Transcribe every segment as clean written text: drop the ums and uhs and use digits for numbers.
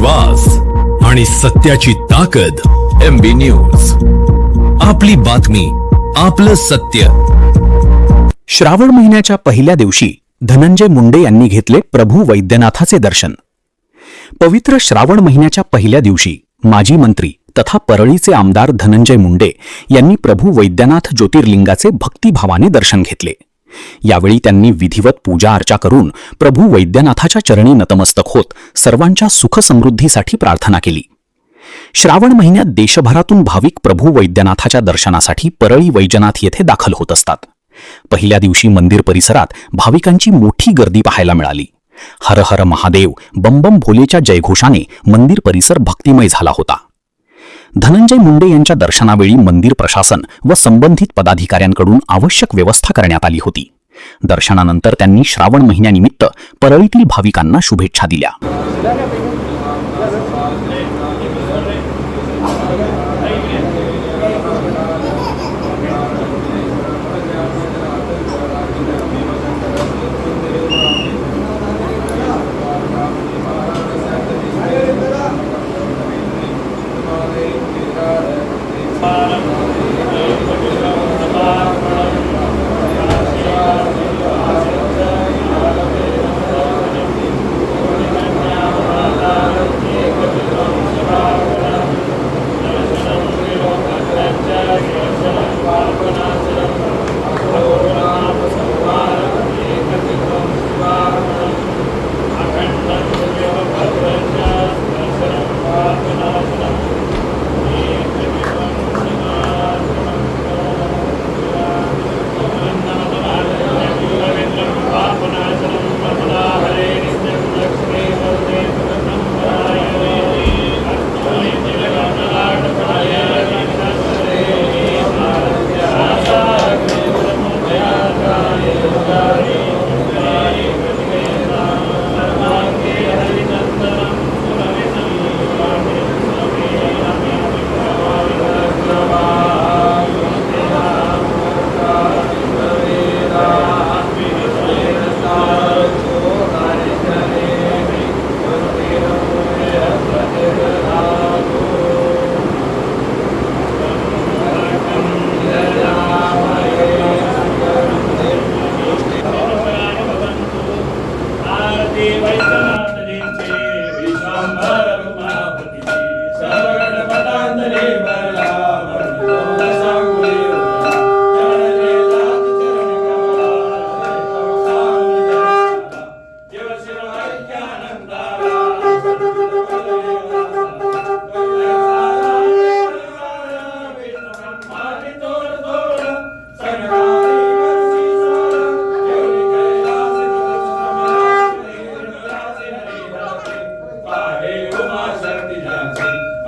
विश्वास आणि सत्याची ताकद. MB न्यूज, आपली बातमी, आपलं सत्य. श्रावण महिन्याच्या पहिल्या दिवशी धनंजय मुंडे यांनी घेतले प्रभू वैद्यनाथाचे दर्शन. पवित्र श्रावण महिन्याच्या पहिल्या दिवशी माजी मंत्री तथा परळीचे आमदार धनंजय मुंडे यांनी प्रभू वैद्यनाथ ज्योतिर्लिंगाचे भक्तिभावाने दर्शन घेतले. यावेळी त्यांनी विधिवत पूजा अर्चा करून प्रभू वैद्यनाथाच्या चरणी नतमस्तक होत सर्वांच्या सुखसमृद्धीसाठी प्रार्थना केली. श्रावण महिन्यात देशभरातून भाविक प्रभू वैद्यनाथाच्या दर्शनासाठी परळी वैजनाथ येथे दाखल होत असतात. पहिल्या दिवशी मंदिर परिसरात भाविकांची मोठी गर्दी पाहायला मिळाली. हर हर महादेव, बम बम भोलेच्या जयघोषाने मंदिर परिसर भक्तिमय झाला होता. धनंजय मुंडे यांच्या दर्शनावेळी मंदिर प्रशासन व संबंधित पदाधिकाऱ्यांकडून आवश्यक व्यवस्था करण्यात आली होती. दर्शनानंतर त्यांनी श्रावण महिन्यानिमित्त परळीतील भाविकांना शुभेच्छा दिल्या.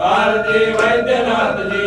आरती वैद्यनाथ जी